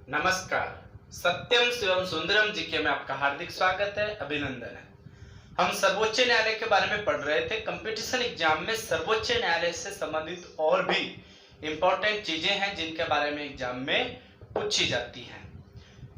नमस्कार। सत्यम शिवम सुंदरम जी के में आपका हार्दिक स्वागत है, अभिनंदन है। हम सर्वोच्च न्यायालय के बारे में पढ़ रहे थे। कंपटीशन एग्जाम में सर्वोच्च न्यायालय से संबंधित और भी इंपॉर्टेंट चीजें हैं जिनके बारे में एग्जाम में पूछी जाती हैं।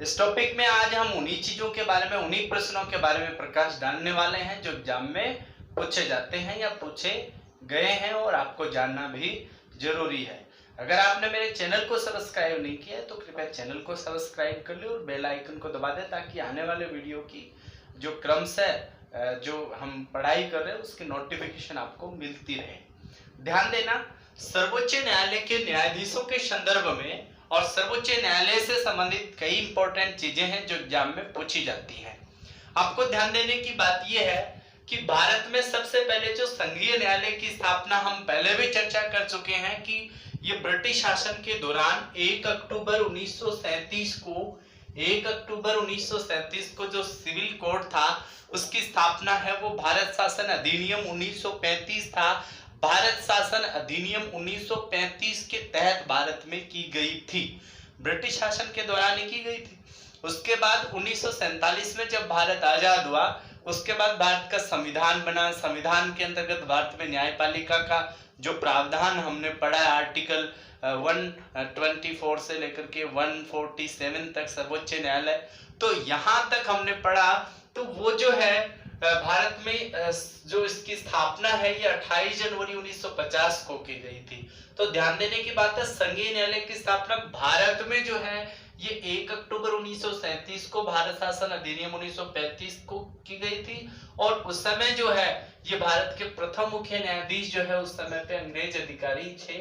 इस टॉपिक में आज हम उन्हीं चीजों के बारे में, उन्हीं प्रश्नों के बारे में प्रकाश डालने वाले हैं जो एग्जाम में पूछे जाते हैं या पूछे गए हैं और आपको जानना भी जरूरी है। अगर आपने मेरे चैनल को सब्सक्राइब नहीं किया तो कृपया चैनल को सब्सक्राइब कर ले और बेल आइकन को दबा दे ताकि आने वाले वीडियो की जो क्रमशः जो हम पढ़ाई कर रहे हैं उसकी नोटिफिकेशन आपको मिलती रहे। ध्यान देना, सर्वोच्च न्यायालय के न्यायाधीशों के संदर्भ में और सर्वोच्च न्यायालय से संबंधित कई इंपॉर्टेंट चीजें हैं जो एग्जाम में पूछी जाती हैं। आपको ध्यान देने की बात यह है कि भारत में सबसे पहले जो संघीय न्यायालय की स्थापना हम पहले भी चर्चा कर चुके हैं कि ये ब्रिटिश शासन के दौरान 1 अक्टूबर 1937 को जो सिविल कोड था उसकी स्थापना है वो भारत शासन अधिनियम 1935 था। भारत शासन अधिनियम 1935 के तहत भारत में की गई थी, ब्रिटिश शासन के दौरान ही की गई थी। उसके बाद 1947 में जब भारत आजाद हुआ उसके बाद भारत का संविधान बना। संविधान के अंतर्गत भारत में न्यायपालिका का जो प्रावधान हमने पढ़ा है, आर्टिकल 124 से लेकर के 147 तक सर्वोच्च न्यायालय, तो यहां तक हमने पढ़ा। तो वो जो है भारत में जो इसकी स्थापना है ये 28 जनवरी 1950 को की गई थी। तो ध्यान देने की बात है, संघीय न्यायालय की स्थापना भारत में जो है ये 1 अक्टूबर 1937 को भारत शासन अधिनियम 1935 को की गई थी। और उस समय जो है ये भारत के प्रथम मुख्य न्यायाधीश जो है उस समय पे अंग्रेज अधिकारी थे,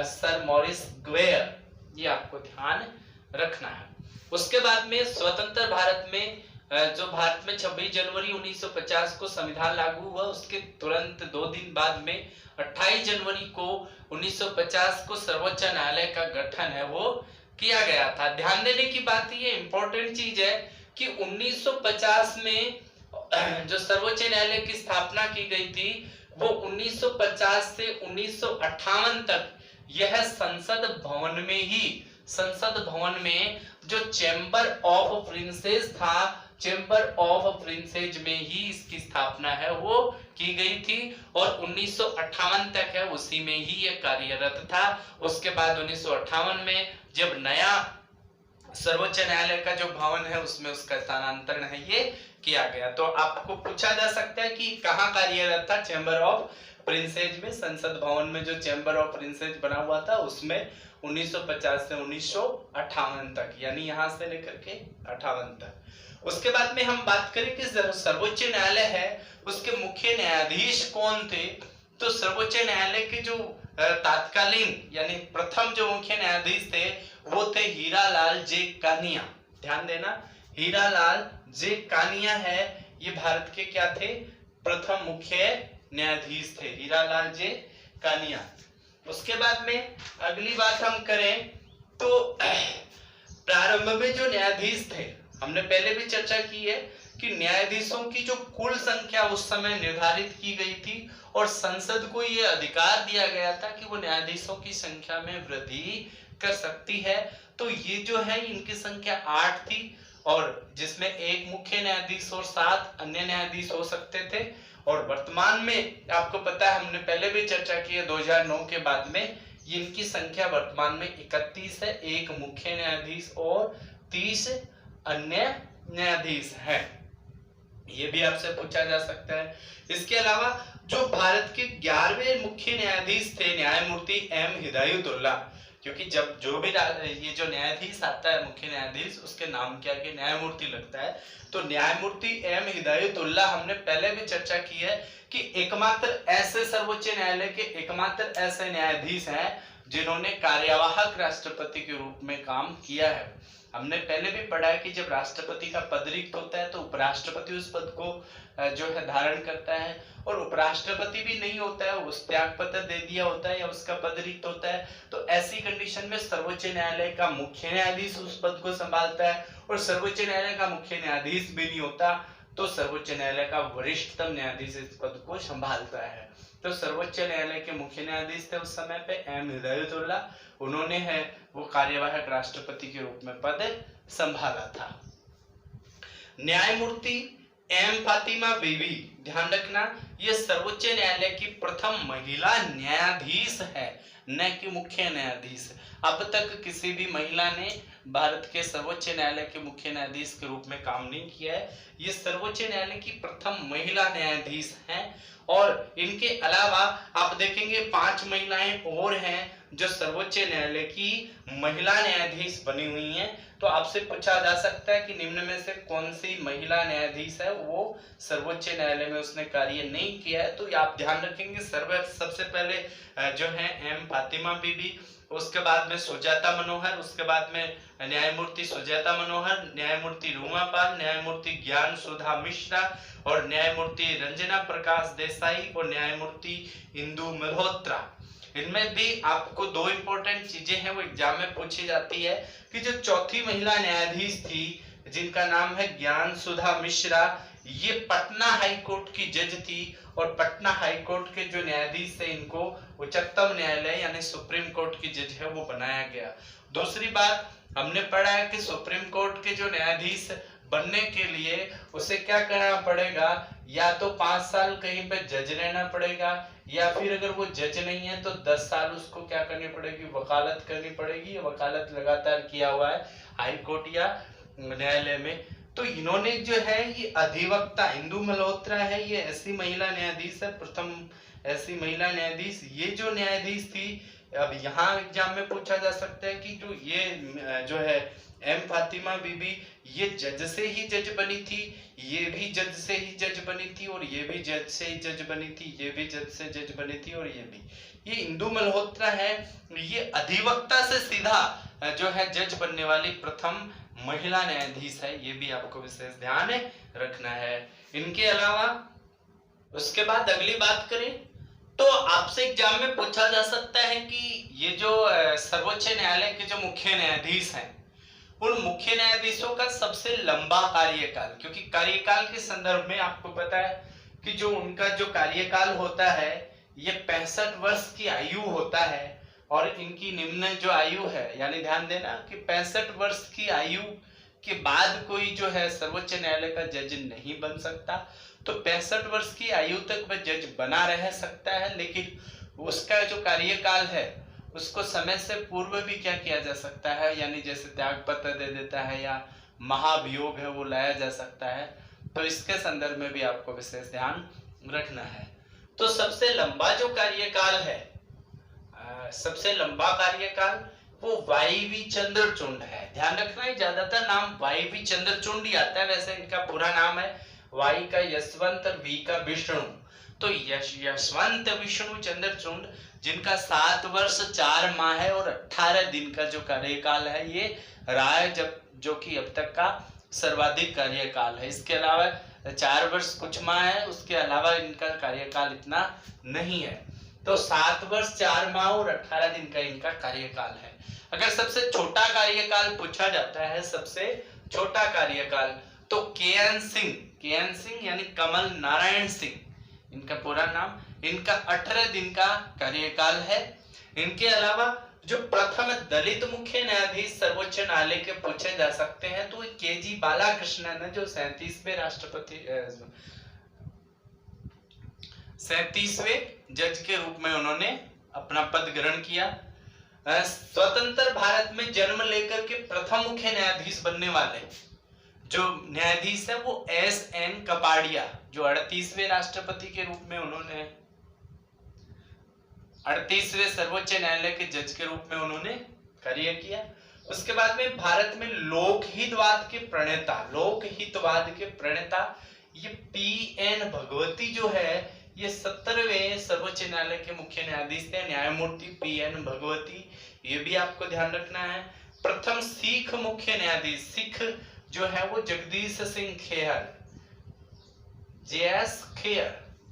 सर मॉरिस ग्वेयर, ये आपको ध्यान रखना है। उसके बाद में स्वतंत्र भारत में जो भारत में 26 जनवरी 1950 को संविधान लागू हुआ, उसके तुरंत 2 दिन बाद में 28 जनवरी को 1950 को सर्वोच्च न्यायालय का गठन है वो किया गया था। ध्यान देने की बात ये इंपॉर्टेंट चीज है कि 1950 में जो सर्वोच्च न्यायालय की स्थापना की गई थी वो 1950 से 1958 तक यह संसद भवन में जो चैम्बर ऑफ प्रिंसेस था, चैम्बर ऑफ प्रिंसेज में ही इसकी स्थापना है वो की गई थी और 1958 तक है उसी में ही ये कार्यरत था। उसके बाद 1958 में जब नया सर्वोच्च न्यायालय का जो भवन है उसमें उसका स्थानांतरण है ये किया गया। तो आपको पूछा जा सकता है कि कहाँ कार्यरत था? चैम्बर ऑफ प्रिंसेज में, संसद भवन में जो चैम्बर ऑफ प्रिंसेज बना हुआ था उसमें 1950 से 1958 तक, यानी यहां से लेकर के 58 तक। उसके बाद में हम बात करें कि सर्वोच्च न्यायालय है उसके मुख्य न्यायाधीश कौन थे, तो सर्वोच्च न्यायालय के जो तात्कालीन यानी प्रथम जो मुख्य न्यायाधीश थे वो थे हीरालाल जे कानिया। ध्यान देना, हीरालाल जे कानिया है ये भारत के क्या थे? प्रथम मुख्य न्यायाधीश थे, हीरालाल जे कानिया। उसके बाद में अगली बात हम करें तो प्रारंभ में जो न्यायाधीश थे, हमने पहले भी चर्चा की है कि न्यायाधीशों की जो कुल संख्या उस समय निर्धारित की गई थी और संसद को यह अधिकार दिया गया था कि वो न्यायाधीशों की संख्या में वृद्धि कर सकती है। तो ये जो है इनकी संख्या 8 थी और जिसमें एक मुख्य न्यायाधीश और 7 अन्य न्यायाधीश हो सकते थे। और वर्तमान में आपको पता है, हमने पहले भी चर्चा की है, 2009 के बाद में इनकी संख्या वर्तमान में 31 है, एक मुख्य न्यायाधीश और 30 अन्य न्यायाधीश हैं। ये भी आपसे पूछा जा सकता है। इसके अलावा जो भारत के 11वें मुख्य न्यायाधीश थे न्यायमूर्ति एम हिदायतुल्लाह, क्योंकि जब जो भी ये जो न्यायाधीश आता है मुख्य न्यायाधीश उसके नाम के आगे न्यायमूर्ति लगता है, तो न्यायमूर्ति एम हिदायतुल्लाह हमने पहले भी चर्चा की है कि एकमात्र ऐसे सर्वोच्च न्यायालय के एकमात्र ऐसे न्यायाधीश हैं जिन्होंने कार्यवाहक राष्ट्रपति के रूप में काम किया है। हमने पहले भी पढ़ा है कि जब राष्ट्रपति का पद रिक्त होता है तो उपराष्ट्रपति उस पद को जो है धारण करता है, और उपराष्ट्रपति भी नहीं होता है, उस त्याग पत्र दे दिया होता है या उसका पद रिक्त होता है। तो ऐसी कंडीशन में सर्वोच्च न्यायालय का मुख्य न्यायाधीश उस पद को संभालता है, और सर्वोच्च न्यायालय का मुख्य न्यायाधीश भी नहीं होता तो सर्वोच्च न्यायालय का वरिष्ठतम न्यायाधीश इस पद को संभालता है। तो सर्वोच्च न्यायालय के मुख्य न्यायाधीश थे उस समय पे एम हिदायतुल्ला, उन्होंने है वो कार्यवाहक राष्ट्रपति के रूप में पद संभाला था। न्यायमूर्ति एम फातिमा बीबी, ध्यान रखना ये सर्वोच्च न्यायालय की प्रथम महिला न्यायाधीश है, न कि मुख्य न्यायाधीश। अब तक किसी भी महिला ने भारत के सर्वोच्च न्यायालय के मुख्य न्यायाधीश के रूप में काम नहीं किया है। ये सर्वोच्च न्यायालय की प्रथम महिला न्यायाधीश हैं। और इनके अलावा आप देखेंगे 5 महिलाएं और हैं जो सर्वोच्च न्यायालय की महिला न्यायाधीश बनी हुई हैं। तो आपसे पूछा जा सकता है कि निम्न में से कौन सी महिला न्यायाधीश है वो सर्वोच्च न्यायालय में उसने कार्य नहीं किया है। तो आप ध्यान रखेंगे सबसे पहले जो है एम फातिमा बीबी, उसके बाद में सुजाता मनोहर, उसके बाद में न्यायमूर्ति सुजाता मनोहर, न्यायमूर्ति रूमा पाल, न्यायमूर्ति ज्ञान सुधा मिश्रा और न्यायमूर्ति रंजना प्रकाश देसाई और न्यायमूर्ति इंदु मल्होत्रा। इनमें भी आपको 2 इंपॉर्टेंट चीजें हैं वो एग्जाम में पूछी जाती है कि जो चौथी महिला न्यायाधीश थी जिनका नाम है ज्ञान सुधा मिश्रा, ये पटना हाई कोर्ट की जज थी और पटना हाई कोर्ट के जो न्यायाधीश थे इनको उच्चतम न्यायालय यानी सुप्रीम कोर्ट की जज है वो बनाया गया। दूसरी बात हमने पढ़ा है कि सुप्रीम कोर्ट के जो न्यायाधीश बनने के लिए उसे क्या करना पड़ेगा, या तो 5 साल कहीं पे जज रहना पड़ेगा या फिर अगर वो जज नहीं है तो 10 साल उसको क्या करनी पड़ेगी, वकालत करनी पड़ेगी। वकालत लगातार किया हुआ है हाई कोर्ट या न्यायालय में। तो इन्होंने जो है ये अधिवक्ता इंदु मल्होत्रा है, ये ऐसी महिला न्यायाधीश है, प्रथम ऐसी महिला न्यायाधीश। ये जो न्यायाधीश थी, अब यहाँ एग्जाम में पूछा जा सकता है कि जो ये जो है एम फातिमा बीबी, ये जज से ही जज बनी थी, ये भी जज से ही जज बनी थी और ये भी जज से ही जज बनी थी, ये भी जज से जज बनी थी और ये भी। ये इंदु मल्होत्रा है, ये अधिवक्ता से सीधा जो है जज बनने वाली प्रथम महिला न्यायाधीश है। ये भी आपको विशेष ध्यान रखना है। इनके अलावा उसके बाद अगली बात करें तो आपसे एग्जाम में पूछा जा सकता है कि ये जो सर्वोच्च न्यायालय के जो मुख्य न्यायाधीश हैं उन मुख्य न्यायाधीशों का सबसे लंबा कार्यकाल, क्योंकि कार्यकाल के संदर्भ में आपको पता है कि जो उनका जो कार्यकाल होता है ये 65 वर्ष की आयु होता है और इनकी निम्न जो आयु है, यानी ध्यान देना कि 65 वर्ष की आयु के बाद कोई जो है सर्वोच्च न्यायालय का जज नहीं बन सकता। तो 65 वर्ष की आयु तक वह जज बना रह सकता है, लेकिन उसका जो कार्यकाल है उसको समय से पूर्व भी क्या किया जा सकता है, यानी जैसे त्याग पत्र दे देता है या महाभियोग है वो लाया जा सकता है। तो इसके संदर्भ में भी आपको विशेष ध्यान रखना है। तो सबसे लंबा जो कार्यकाल है, सबसे लंबा कार्यकाल वो वाईवी चंद्रचूड है। ध्यान रखना है ज्यादातर नाम वाईवी चंद्रचूड ही आता है, वैसे इनका पूरा नाम है वाई का यशवंत और वी का विष्णु। तो यशवंत विष्णु चंद्रचूड जिनका 7 वर्ष 4 माह है और 18 दिन का जो कार्यकाल है ये रहा है, जब जो कि अब तक का सर्वाधिक कार्यकाल है। इसके अलावा 4 वर्ष कुछ माह है, उसके अलावा इनका कार्यकाल इतना नहीं है। तो 7 वर्ष 4 माह और 18 दिन का इनका कार्यकाल है। अगर सबसे छोटा कार्यकाल पूछा जाता है, सबसे छोटा कार्यकाल, तो केएन सिंह यानी कमल नारायण सिंह इनका पूरा नाम, इनका 18 दिन का कार्यकाल है। इनके अलावा जो प्रथम दलित मुख्य न्यायाधीश सर्वोच्च न्यायालय के पूछे जा सकते हैं तो केजी बालाकृष्णन है, जो 37वें राष्ट्रपति 37वें जज के रूप में उन्होंने अपना पद ग्रहण किया। स्वतंत्र भारत में जन्म लेकर के प्रथम मुख्य न्यायाधीश बनने वाले जो न्यायाधीश है वो एस.एन. कपाड़िया, जो 38वें राष्ट्रपति के रूप में उन्होंने 38वें सर्वोच्च न्यायालय के जज के रूप में उन्होंने कार्य किया। उसके बाद में भारत में लोकहितवाद के प्रणेता ये पी.एन. भगवती जो है ये 70वें सर्वोच्च न्यायालय के मुख्य न्यायाधीश थे, न्यायमूर्ति पी.एन. भगवती। ये भी आपको ध्यान रखना है। प्रथम सिख मुख्य न्यायाधीश सिख जो है वो जगदीश सिंह खेहर,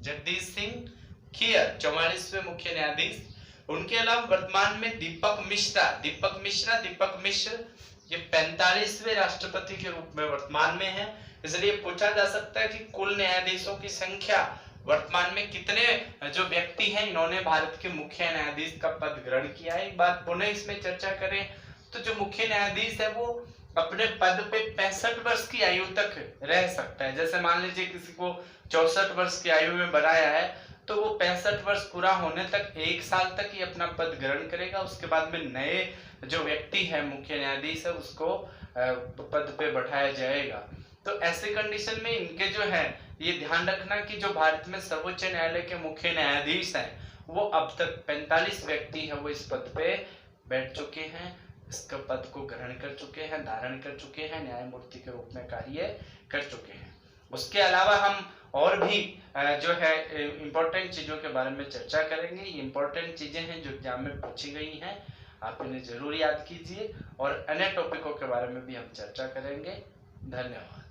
जगदीश सिंह खेहर 44वें मुख्य न्यायाधीश। उनके अलावा वर्तमान में दीपक मिश्र ये 45वें राष्ट्रपति के रूप में वर्तमान में है। इसलिए पूछा जा सकता है कि कुल न्यायाधीशों की संख्या वर्तमान में कितने जो व्यक्ति हैं इन्होंने भारत के मुख्य न्यायाधीश का पद ग्रहण किया है, एक बात पुनः इसमें चर्चा करें तो जो मुख्य न्यायाधीश है वो अपने पद पे 65 वर्ष की आयु तक रह सकता है। जैसे मान लीजिए किसी को 64 वर्ष की आयु में बनाया है तो वो 65 वर्ष पूरा होने तक 1 साल तक ही अपना पद ग्रहण करेगा, उसके बाद में नए जो व्यक्ति है मुख्य न्यायाधीश है उसको पद पे बैठाया जाएगा। तो ऐसे कंडीशन में इनके जो है ये ध्यान रखना कि जो भारत में सर्वोच्च न्यायालय के मुख्य न्यायाधीश हैं वो अब तक 45 व्यक्ति है वो इस पद पे बैठ चुके हैं, इसका पद को ग्रहण कर चुके हैं, धारण कर चुके हैं, न्यायमूर्ति के रूप में कार्य कर चुके हैं। उसके अलावा हम और भी जो है इंपॉर्टेंट चीजों के बारे में चर्चा करेंगे। ये इंपॉर्टेंट चीजें हैं जो एग्जाम में पूछी गई हैं, आप इन्हें जरूर याद कीजिए और अन्य टॉपिकों के बारे में भी हम चर्चा करेंगे। धन्यवाद।